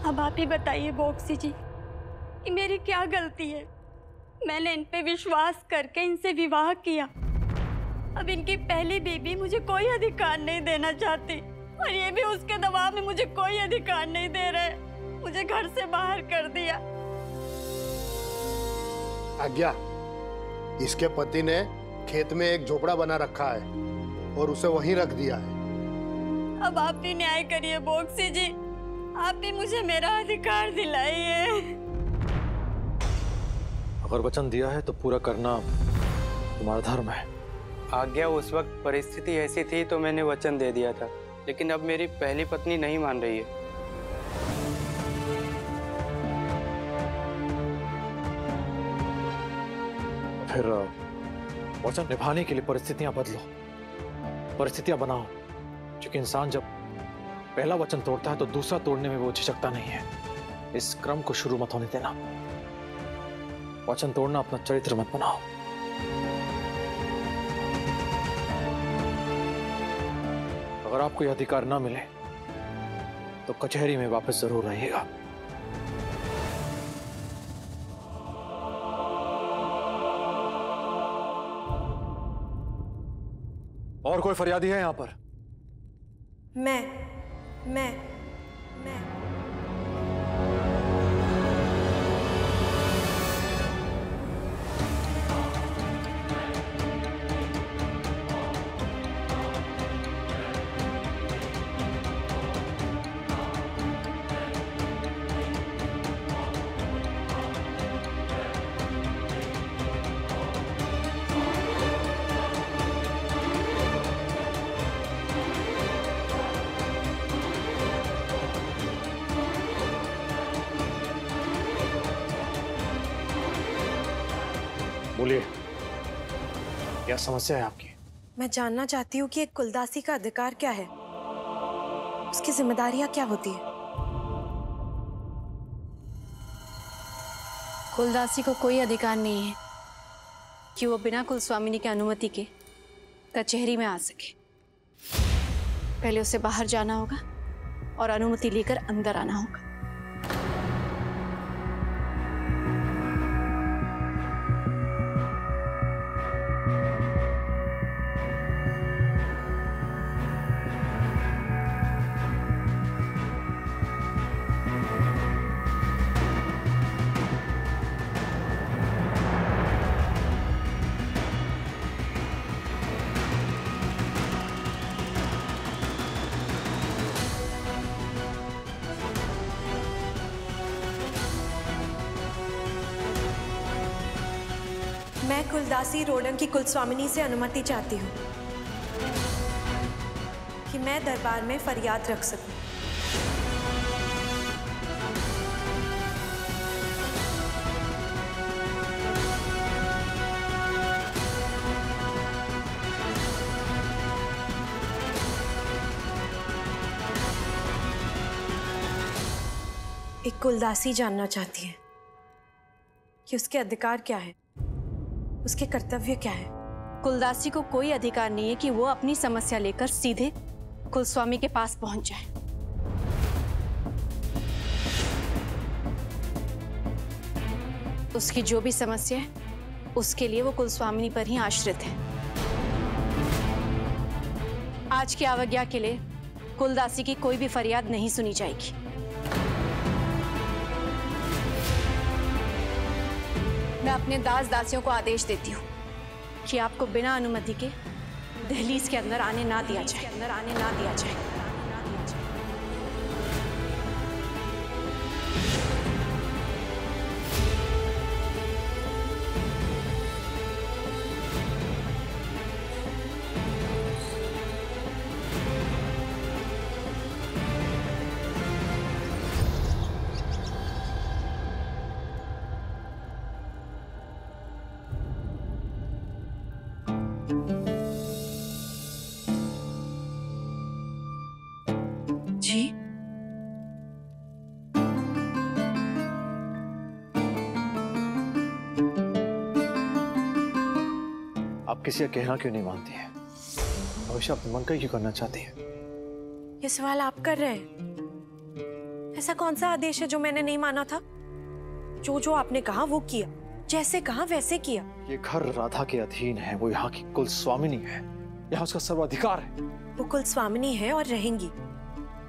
अब आप ही बताइए बॉक्सी जी कि मेरी क्या गलती है। मैंने इन पे विश्वास करके इनसे विवाह किया। अब इनकी पहली बीबी मुझे कोई अधिकार नहीं देना चाहती और ये भी उसके दबाव में मुझे कोई अधिकार नहीं दे रहे। मुझे घर से बाहर कर दिया। आज्ञा, इसके पति ने खेत में एक झोपड़ा बना रखा है और उसे वहीं रख दिया है। अब आप ही न्याय करिए बॉक्सी जी, आप ही मुझे मेरा अधिकार दिलाइए। अगर वचन दिया है तो पूरा करना तुम्हारा धर्म है। आज्ञा, उस वक्त परिस्थिति ऐसी थी तो मैंने वचन दे दिया था, लेकिन अब मेरी पहली पत्नी नहीं मान रही है। फिर वचन निभाने के लिए परिस्थितियां बदलो, परिस्थितियां बनाओ। क्योंकि इंसान जब पहला वचन तोड़ता है तो दूसरा तोड़ने में वो झिझकता नहीं है। इस क्रम को शुरू मत होने देना। वचन तोड़ना अपना चरित्र मत बनाओ। अगर आपको यह अधिकार ना मिले तो कचहरी में वापस जरूर रहिएगा। और कोई फरियादी है यहां पर? मैं बोलिए, क्या समस्या है आपकी? मैं जानना चाहती हूँ कि एक कुलदासी का अधिकार क्या है, उसकी जिम्मेदारियां क्या होती है। कुलदासी को कोई अधिकार नहीं है कि वो बिना कुलस्वामिनी की अनुमति के कचहरी में आ सके। पहले उसे बाहर जाना होगा और अनुमति लेकर अंदर आना होगा। मैं कुलदासी रोडन की कुलस्वामिनी से अनुमति चाहती हूँ कि मैं दरबार में फरियाद रख सकूं। एक कुलदासी जानना चाहती है कि उसके अधिकार क्या है, उसके कर्तव्य क्या है। कुलदासी को कोई अधिकार नहीं है कि वो अपनी समस्या लेकर सीधे कुलस्वामी के पास पहुंच जाए। उसकी जो भी समस्या है उसके लिए वो कुलस्वामिनी पर ही आश्रित है। आज की अवज्ञा के लिए कुलदासी की कोई भी फरियाद नहीं सुनी जाएगी। मैं अपने दास दासियों को आदेश देती हूँ कि आपको बिना अनुमति के दहलीज के अंदर आने ना दिया जाए। जी, आप किसी का कहना क्यों नहीं मानती है? हमेशा अपने मन का ही क्यों करना चाहती है? ये सवाल आप कर रहे हैं? ऐसा कौन सा आदेश है जो मैंने नहीं माना था? जो जो आपने कहा वो किया, जैसे कहा वैसे किया। ये घर राधा के अधीन है, वो यहाँ की कुल स्वामिनी है, यहाँ उसका सर्वाधिकार है। वो कुल स्वामिनी है और रहेंगी।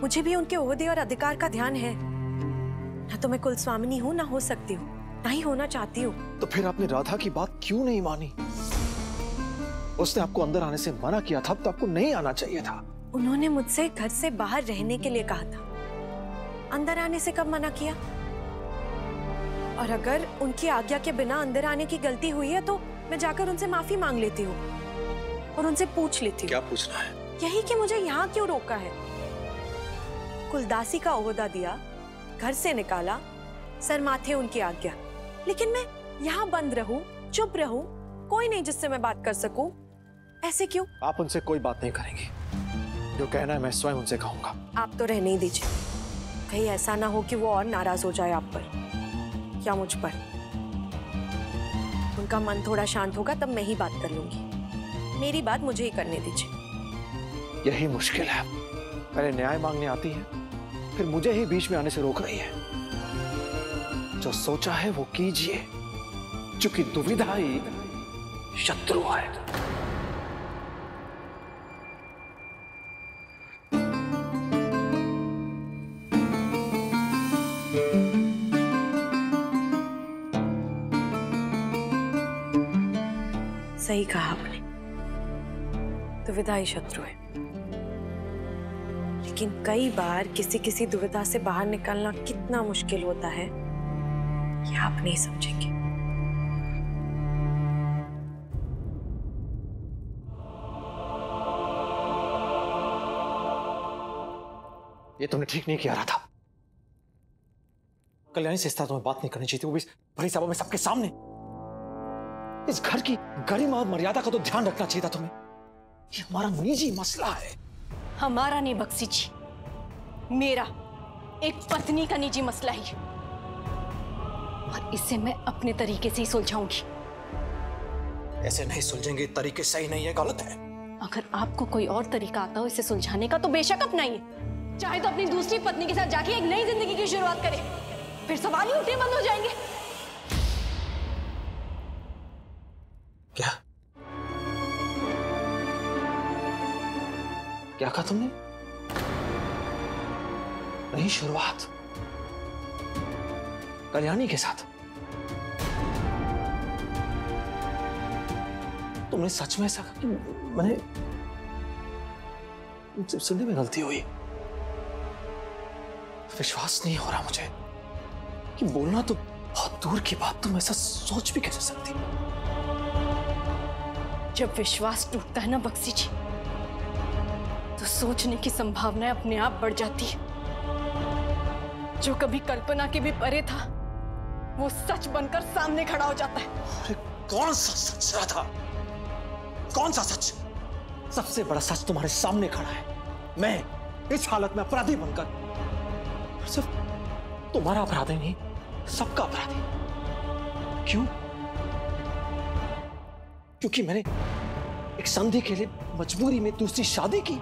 मुझे भी उनके ओहदे और अधिकार का ध्यान है। ना तो मैं कुल स्वामिनी हूँ, ना हो सकती हूँ, ना ही होना चाहती हूँ। तो फिर आपने राधा की बात क्यों नहीं मानी? उसने आपको अंदर आने से मना किया था, तो आपको नहीं आना चाहिए था। उन्होंने मुझसे घर से बाहर रहने के लिए कहा था। अंदर आने से कब मना किया? और अगर उनकी आज्ञा के बिना अंदर आने की गलती हुई है तो मैं जाकर उनसे माफी मांग लेती हूँ और उनसे पूछ लेती हूँ। क्या पूछना है? यही कि मुझे यहाँ क्यों रोका है? कुलदासी का ओहदा दिया, घर से निकाला, सर माथे उनकी आज्ञा, लेकिन मैं यहाँ बंद रहूं, चुप रहूं, कोई नहीं जिससे मैं बात कर सकूं। ऐसे क्यों? आप उनसे कोई बात नहीं करेंगी। जो कहना है मैं स्वयं उनसे कहूंगा। आप तो रहने ही दीजिए, कहीं ऐसा ना हो कि वो और नाराज हो जाए आप पर या मुझ पर। उनका मन थोड़ा शांत होगा तब मैं ही बात कर लूंगी। मेरी बात मुझे ही करने दीजिए। यही मुश्किल है। पहले न्याय मांगने आती है, फिर मुझे ही बीच में आने से रोक रही है। जो सोचा है वो कीजिए, क्योंकि दुविधा ही शत्रु है। सही कहा आपने, दुविधा ही शत्रु है। लेकिन कई बार किसी किसी दुविधा से बाहर निकलना कितना मुश्किल होता है ये आप नहीं समझेंगे। ये तुमने ठीक नहीं किया था। कल्याणी से इस तरह तुम्हें बात नहीं करनी चाहिए थी, वो भी बड़ी सभा में सबके सामने। इस घर की गरिमा और मर्यादा का तो ध्यान रखना चाहिए था तुम्हें। ये हमारा निजी मसला है। हमारा नहीं बक्सी जी, मेरा एक पत्नी का निजी मसला ही, और इसे मैं अपने तरीके से ही सुलझाऊंगी। ऐसे नहीं सुलझेंगे, तरीके सही नहीं है, गलत है। अगर आपको कोई और तरीका आता हो इसे सुलझाने का तो बेशक अपनाइए। चाहे तो अपनी दूसरी पत्नी के साथ जाके एक नई जिंदगी की शुरुआत करें, फिर सवाल ही उठने बंद हो जाएंगे। क्या क्या कहा तुमने? नई शुरुआत कल्याणी के साथ? तुमने सच में ऐसा कहा? मैंने मुझसे सुनने में गलती हुई। विश्वास नहीं हो रहा मुझे कि बोलना तो बहुत दूर की बात, तुम ऐसा सोच भी कैसे सकती? जब विश्वास टूटता है ना बक्सी जी, तो सोचने की संभावनाएं अपने आप बढ़ जाती है। जो कभी कल्पना के भी परे था वो सच बनकर सामने खड़ा हो जाता है। अरे कौन सा सच रहा था? कौन सा सच? सबसे बड़ा सच तुम्हारे सामने खड़ा है। मैं इस हालत में अपराधी बनकर, सिर्फ तुम्हारा अपराधी नहीं, सबका अपराधी। क्यों? क्योंकि मैंने एक संधि के लिए मजबूरी में दूसरी शादी की,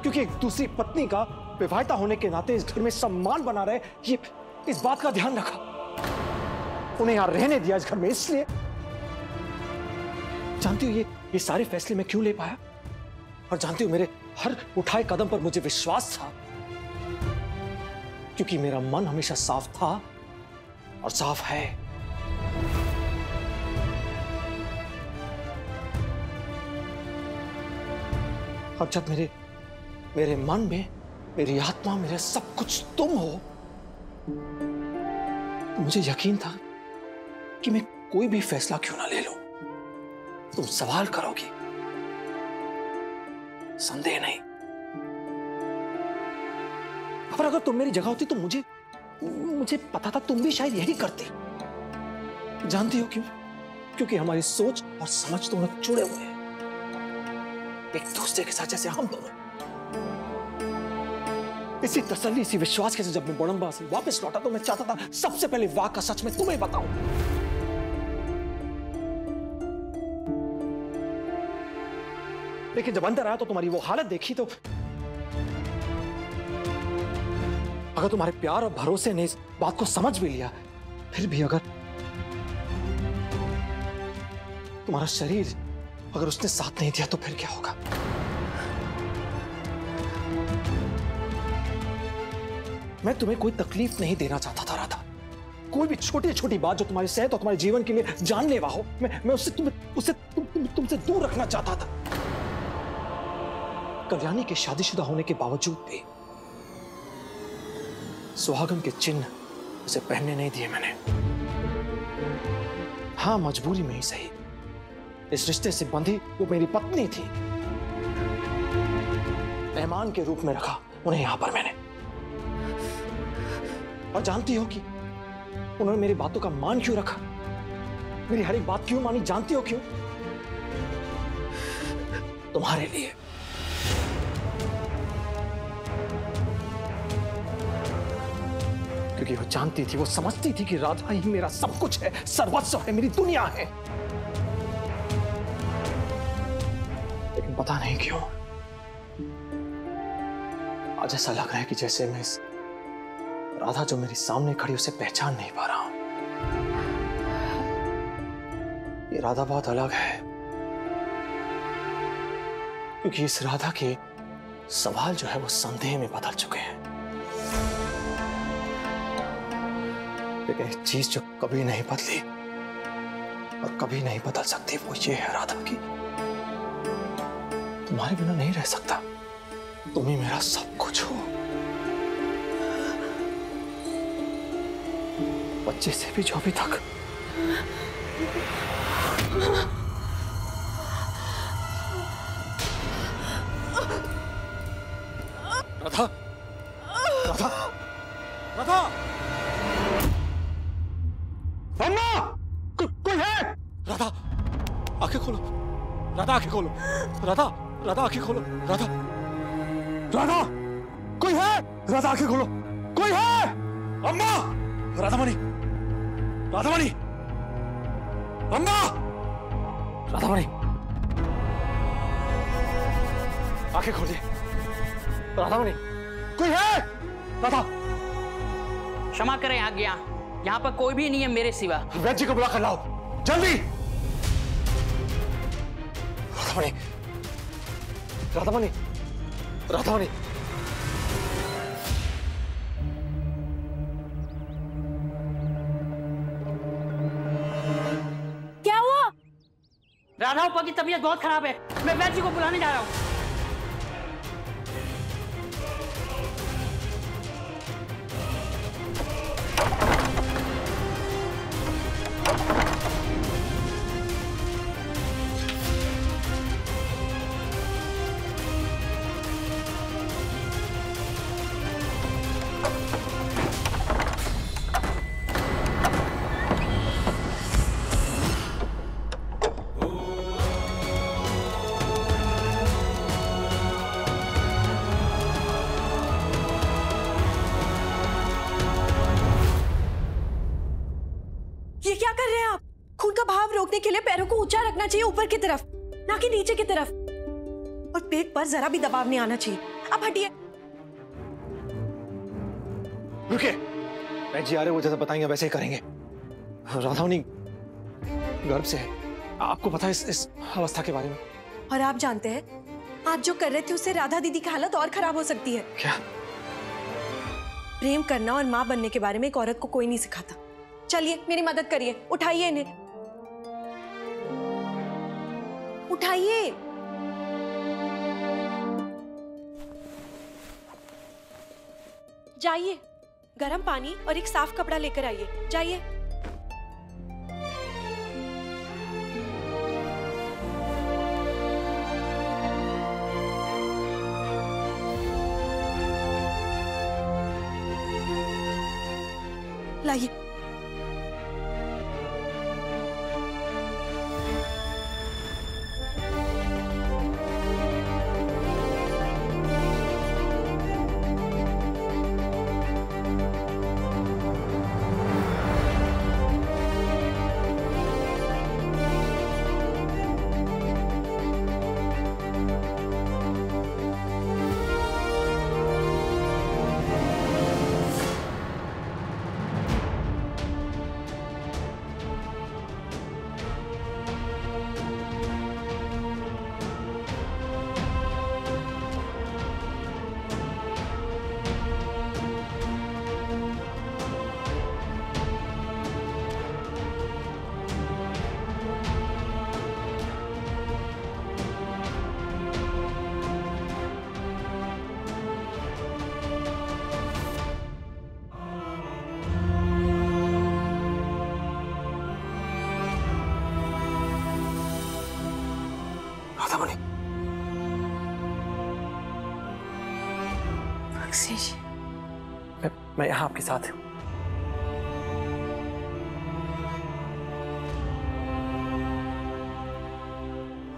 क्योंकि एक दूसरी पत्नी का विवाहिता होने के नाते इस घर में सम्मान बना रहे, ये इस बात का ध्यान रखा, उन्हें यहां रहने दिया इस घर में। इसलिए जानती हो ये सारे फैसले मैं क्यों ले पाया? और जानती हो मेरे हर उठाए कदम पर मुझे विश्वास था, क्योंकि मेरा मन हमेशा साफ था और साफ है। और जब मेरे मन में, मेरी आत्मा, मेरे सब कुछ तुम हो, तो मुझे यकीन था कि मैं कोई भी फैसला क्यों ना ले लूं, तुम सवाल करोगी, संदेह नहीं। पर अगर तुम मेरी जगह होती तो मुझे पता था तुम भी शायद यही करती। जानती हो क्यों? क्योंकि हमारी सोच और समझ दोनों जुड़े हुए हैं एक दूसरे के साथ, जैसे हम दोनों। इसी तसल्ली, इसी विश्वास के साथ जब मैं बड़म्बा से वापस लौटा तो मैं चाहता था सबसे पहले वाह का सच मैं तुम्हें बताऊं। लेकिन जब अंदर आया तो तुम्हारी वो हालत देखी तो अगर तुम्हारे प्यार और भरोसे ने इस बात को समझ भी लिया, फिर भी अगर तुम्हारा शरीर अगर उसने साथ नहीं दिया तो फिर क्या होगा? मैं तुम्हें कोई तकलीफ नहीं देना चाहता था राधा। कोई भी छोटी छोटी बात जो तुम्हारी सेहत और तुम्हारे जीवन के लिए जानलेवा हो, मैं उससे तुमसे दूर रखना चाहता था। कल्याणी के शादीशुदा होने के बावजूद भी सुहागन के चिन्ह उसे पहनने नहीं दिए मैंने। हाँ, मजबूरी में ही सही, इस रिश्ते से बंधी वो मेरी पत्नी थी। मेहमान के रूप में रखा उन्हें यहां पर मैंने। और जानती हो कि उन्होंने मेरी बातों का मान क्यों रखा? मेरी हर एक बात क्यों मानी? जानती हो क्यों? तुम्हारे लिए। क्योंकि वो जानती थी, वो समझती थी कि राधा ही मेरा सब कुछ है, सर्वस्व है, मेरी दुनिया है। लेकिन पता नहीं क्यों आज ऐसा लग रहा है कि जैसे मैं इस राधा जो मेरे सामने खड़ी उसे पहचान नहीं पा रहा हूं। ये राधा बहुत अलग है, क्योंकि इस राधा के सवाल जो है वो संदेह में बदल चुके हैं। लेकिन एक चीज जो कभी नहीं बदली और कभी नहीं बदल सकती वो ये है राधा की, तुम्हारे बिना नहीं रह सकता, तुम ही मेरा सब कुछ हो। बच्चे से भी जो अभी तक राधा, राधा, राधा, अम्मा, कोई है? राधा, आंखें खोलो, राधा आंखें खोलो, राधा, राधा आंखें खोलो, राधा, राधा, कोई है? राधा आंखें खोलो, कोई है? अम्मा, राधामणि, राधामणि, अम्मा, राधामणि, आंखें खोलिए, राधामणि, कोई है? राधा, क्षमा करें आज्ञा, यहाँ पर कोई भी नहीं है मेरे सिवा। वैद्य जी को बुला कर लाओ, जल्दी। राधामणि, राधामणि, राधामणि, क्या हुआ? राधा ऊपर की तबीयत बहुत खराब है, मैं वैद्य जी को बुलाने जा रहा हूँ। ये क्या कर रहे हैं आप? खून का बहाव रोकने के लिए पैरों को ऊंचा रखना चाहिए, ऊपर की तरफ, ना कि नीचे की तरफ। और पेट पर जरा भी दबाव नहीं आना चाहिए। अब हटिए। रुकिए, मैं जी आ रहे वो जैसा बताएंगे वैसे ही करेंगे। राधामणि गर्भ से है, आपको पता है इस अवस्था के बारे में? और आप जानते हैं, आप जो कर रहे थे उससे राधा दीदी की हालत और खराब हो सकती है। क्या? प्रेम करना और माँ बनने के बारे में एक औरत को कोई नहीं सिखाता। चलिए मेरी मदद करिए, उठाइए इन्हें, उठाइए। जाइए, गर्म पानी और एक साफ कपड़ा लेकर आइए, जाइए। लाइए। रॉक्सी जी, मैं यहाँ आपके साथ हूँ।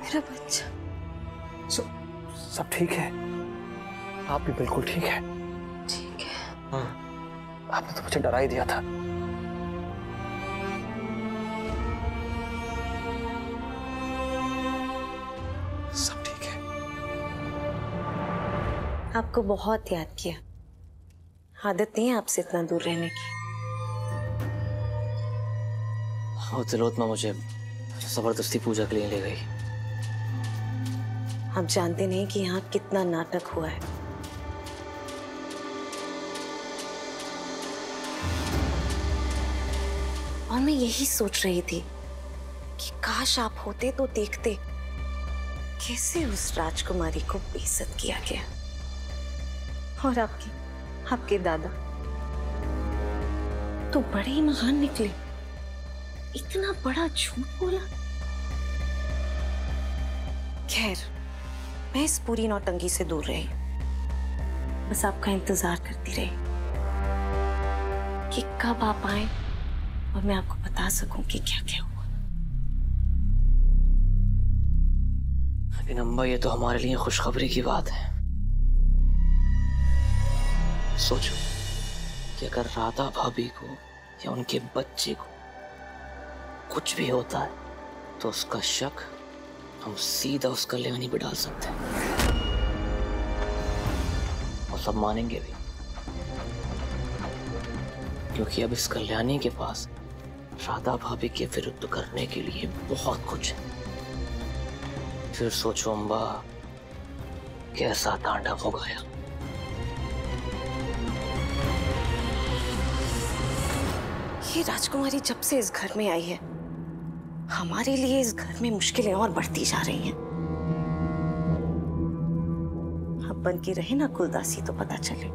मेरा बच्चा। सब ठीक है, आप भी बिल्कुल ठीक है। ठीक है। हाँ, आपने तो मुझे डरा ही दिया था। सब ठीक है। आपको बहुत याद किया। आदत नहीं है आपसे इतना दूर रहने की। वो तिलोत्मा मुझे जबरदस्ती पूजा के लिए ले गई। आप जानते नहीं कि यहाँ कितना नाटक हुआ है। और मैं यही सोच रही थी कि काश आप होते तो देखते कैसे उस राजकुमारी को बेइज्जत किया गया। और आपके दादा तो बड़े ही महान निकले। इतना बड़ा झूठ बोला। खैर, मैं इस पूरी नौटंकी से दूर रही, बस आपका इंतजार करती रही कि कब आप आए और मैं आपको बता सकूं कि क्या क्या हुआ। लेकिन अम्बा, ये तो हमारे लिए खुशखबरी की बात है। सोचो कि अगर राधा भाभी को या उनके बच्चे को कुछ भी होता है तो उसका शक हम सीधा उस कल्याणी पे डाल सकते हैं और सब मानेंगे भी, क्योंकि अब इस कल्याणी के पास राधा भाभी के विरुद्ध करने के लिए बहुत कुछ है। फिर सोचो अम्बा, कैसा तांडव हो गया। ये राजकुमारी जब से इस घर में आई है, हमारे लिए इस घर में मुश्किलें और बढ़ती जा रही हैं। अब बन के रहे ना कुलदासी तो पता चले।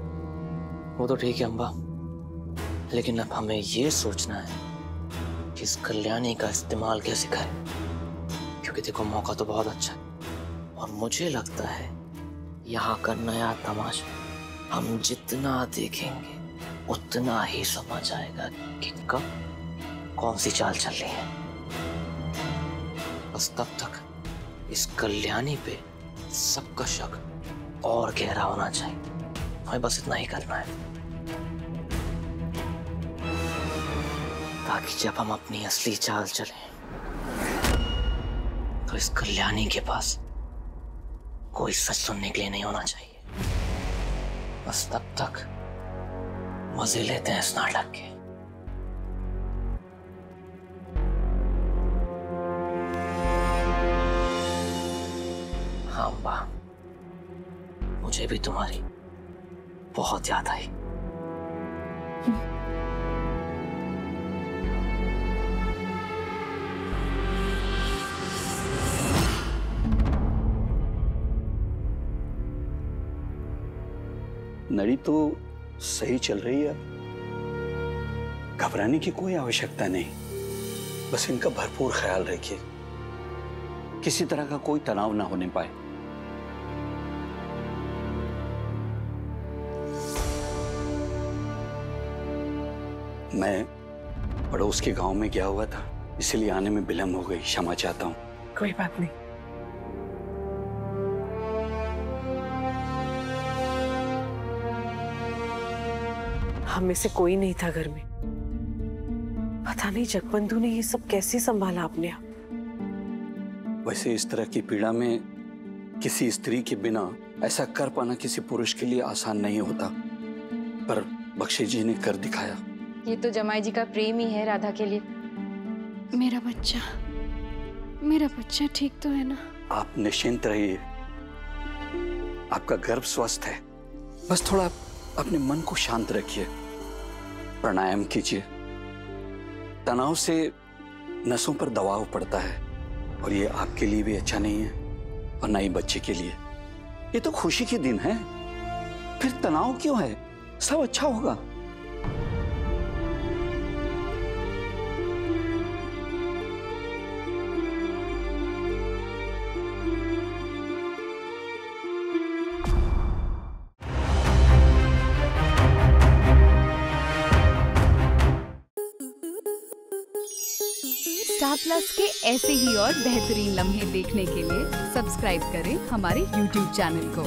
वो तो ठीक है अम्बा, लेकिन अब हमें ये सोचना है कि इस कल्याणी का इस्तेमाल कैसे करें, क्योंकि देखो मौका तो बहुत अच्छा है और मुझे लगता है यहाँ का नया तमाशा हम जितना देखेंगे उतना ही समझ आएगा कि कब कौन सी चाल चल रही है। बस तब तक इस कल्याणी पे सबका शक और गहरा होना चाहिए। हमें बस इतना ही करना है ताकि जब हम अपनी असली चाल चलें तो इस कल्याणी के पास कोई सच सुनने के लिए नहीं होना चाहिए। बस तब तक मजे लेते हैं इस नाटक के। हाँ अम्बा, मुझे भी तुम्हारी बहुत याद आई। नड़ी तो सही चल रही है, घबराने की कोई आवश्यकता नहीं। बस इनका भरपूर ख्याल रखिए, किसी तरह का कोई तनाव ना होने पाए। मैं पड़ोस के गांव में गया हुआ था, इसलिए आने में विलम्ब हो गई। क्षमा चाहता हूँ। कोई बात नहीं। हम में से कोई नहीं था घर में। पता नहीं जगबंधु ने ये सब कैसे संभाला अपने आप। वैसे इस तरह की पीड़ा में किसी स्त्री के बिना ऐसा कर पाना किसी पुरुष के लिए आसान नहीं होता, पर बख्शी जी ने कर दिखाया। ये तो जमाई जी का प्रेम ही है राधा के लिए। मेरा बच्चा ठीक तो है ना? आप निश्चिंत रहिए, आपका गर्भ स्वस्थ है। बस थोड़ा अपने मन को शांत रखिए, प्राणायाम कीजिए। तनाव से नसों पर दबाव पड़ता है और ये आपके लिए भी अच्छा नहीं है और ना ही बच्चे के लिए। ये तो खुशी के दिन है, फिर तनाव क्यों है? सब अच्छा होगा। प्लस के ऐसे ही और बेहतरीन लम्हे देखने के लिए सब्सक्राइब करें हमारे YouTube चैनल को।